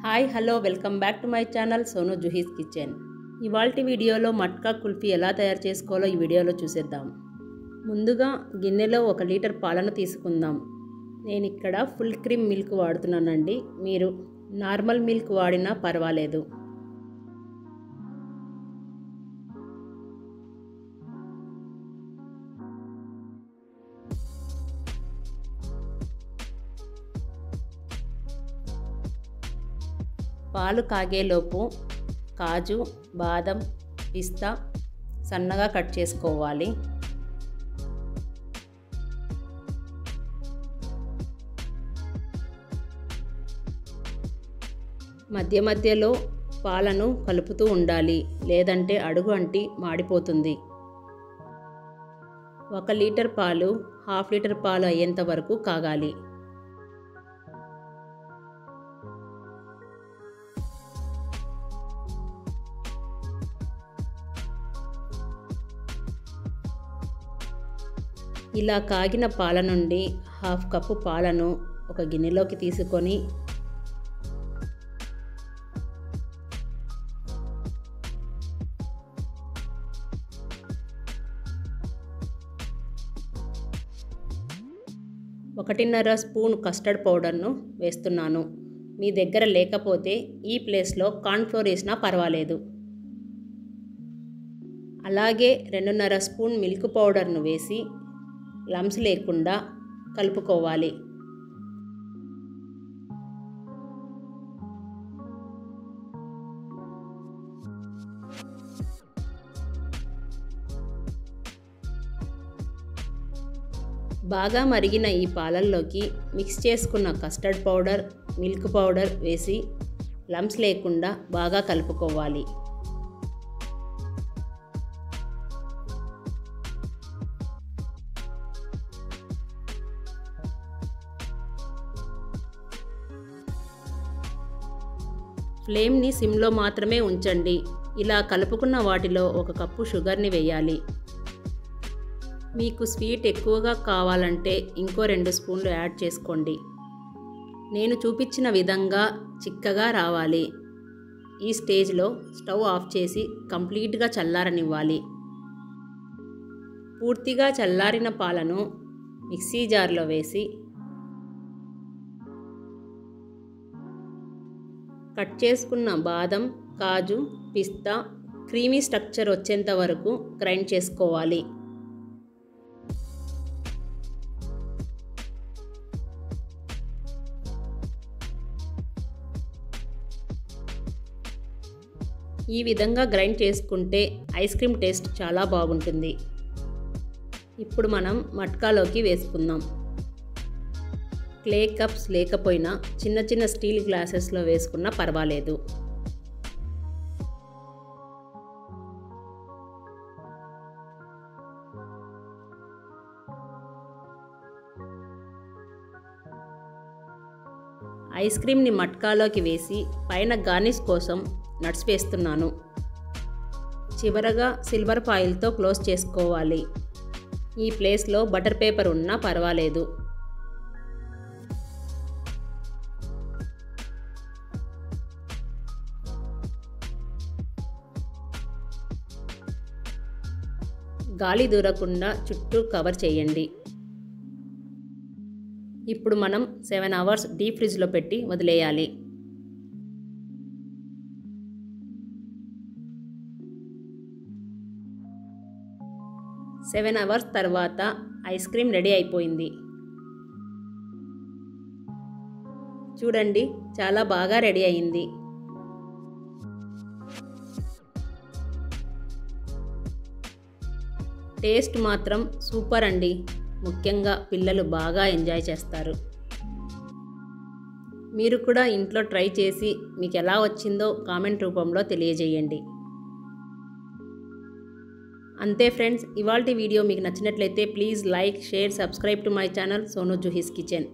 Hi hello welcome back to my channel Sonu Juhi's kitchen. ఇవాల్టి వీడియోలో మట్కా కుల్ఫీ ఎలా తయారు చేసుకోవాలో ఈ వీడియోలో చూసేద్దాం. ముందుగా గిన్నెలో 1 లీటర్ పాలను తీసుకుందాం. నేను ఇక్కడ ఫుల్ క్రీమ్ మిల్క్ వాడుతున్నానండి. మీరు నార్మల్ మిల్క్ వాడినా పర్వాలేదు. పాలు కాగేలోపు కాజు, బాదం, పిస్తా సన్నగా కట్ చేసుకోవాలి. మధ్య మధ్యలో పాలను కలుపుతూ ఉండాలి, లేదంటే అడుగు అంటి మాడిపోతుంది. 1 లీటర్ పాలు 1/2 లీటర్ పాలు అయ్యేంత వరకు కాగాలి. ఇలా కాగిన పాల నుండి 1/2 కప్పు పాలను ఒక గిన్నెలోకి తీసుకొని ఒకటిన్నర స్పూన్ కస్టర్డ్ పౌడర్ను వేస్తున్నాను. మీ దగ్గర లేకపోతే ఈ ప్లేస్లో కార్న్ఫ్లోర్ వేసినా పర్వాలేదు. అలాగే 2.5 స్పూన్ మిల్క్ పౌడర్ను వేసి లమ్స్ లేకుండా కలుపుకోవాలి. బాగా మరిగిన ఈ పాలల్లోకి మిక్స్ చేసుకున్న కస్టర్డ్ పౌడర్, మిల్క్ పౌడర్ వేసి లమ్స్ లేకుండా బాగా కలుపుకోవాలి. ఫ్లేమ్ని సిమ్లో మాత్రమే ఉంచండి. ఇలా కలుపుకున్న వాటిలో 1 కప్పు షుగర్ని వేయాలి. మీకు స్వీట్ ఎక్కువగా కావాలంటే ఇంకో 2 స్పూన్లు యాడ్ చేసుకోండి. నేను చూపించిన విధంగా చిక్కగా రావాలి. ఈ స్టేజ్లో స్టవ్ ఆఫ్ చేసి కంప్లీట్గా చల్లారనివ్వాలి. పూర్తిగా చల్లారిన పాలను మిక్సీ జార్లో వేసి కట్ చేసుకున్న బాదం, కాజు, పిస్తా క్రీమీ స్ట్రక్చర్ వచ్చేంత వరకు గ్రైండ్ చేసుకోవాలి. ఈ విధంగా గ్రైండ్ చేసుకుంటే ఐస్ క్రీమ్ టేస్ట్ చాలా బాగుంటుంది. ఇప్పుడు మనం మట్కాలోకి వేసుకుందాం. క్లే కప్స్ లేకపోయినా చిన్న చిన్న స్టీల్ గ్లాసెస్లో వేసుకున్నా పర్వాలేదు. ఐస్ క్రీమ్ని మట్కాలోకి వేసి పైన గార్నిష్ కోసం నట్స్ వేస్తున్నాను. చివరగా సిల్వర్ ఫాయిల్తో క్లోజ్ చేసుకోవాలి. ఈ ప్లేస్లో బటర్ పేపర్ ఉన్నా పర్వాలేదు. గాలి దూరకుండా చుట్టూ కవర్ చేయండి. ఇప్పుడు మనం 7 అవర్స్ డీప్ ఫ్రిడ్జ్లో పెట్టి వదిలేయాలి. సెవెన్ అవర్స్ తర్వాత ఐస్ క్రీమ్ రెడీ అయిపోయింది. చూడండి, చాలా బాగా రెడీ అయింది. టేస్ట్ మాత్రం సూపర్ అండి. ముఖ్యంగా పిల్లలు బాగా ఎంజాయ్ చేస్తారు. మీరు కూడా ఇంట్లో ట్రై చేసి మీకు ఎలా వచ్చిందో కామెంట్ రూపంలో తెలియజేయండి. అంతే ఫ్రెండ్స్, ఇవాల్టి వీడియో మీకు నచ్చినట్లయితే please like, share, subscribe to my channel Sonu Juhi's kitchen.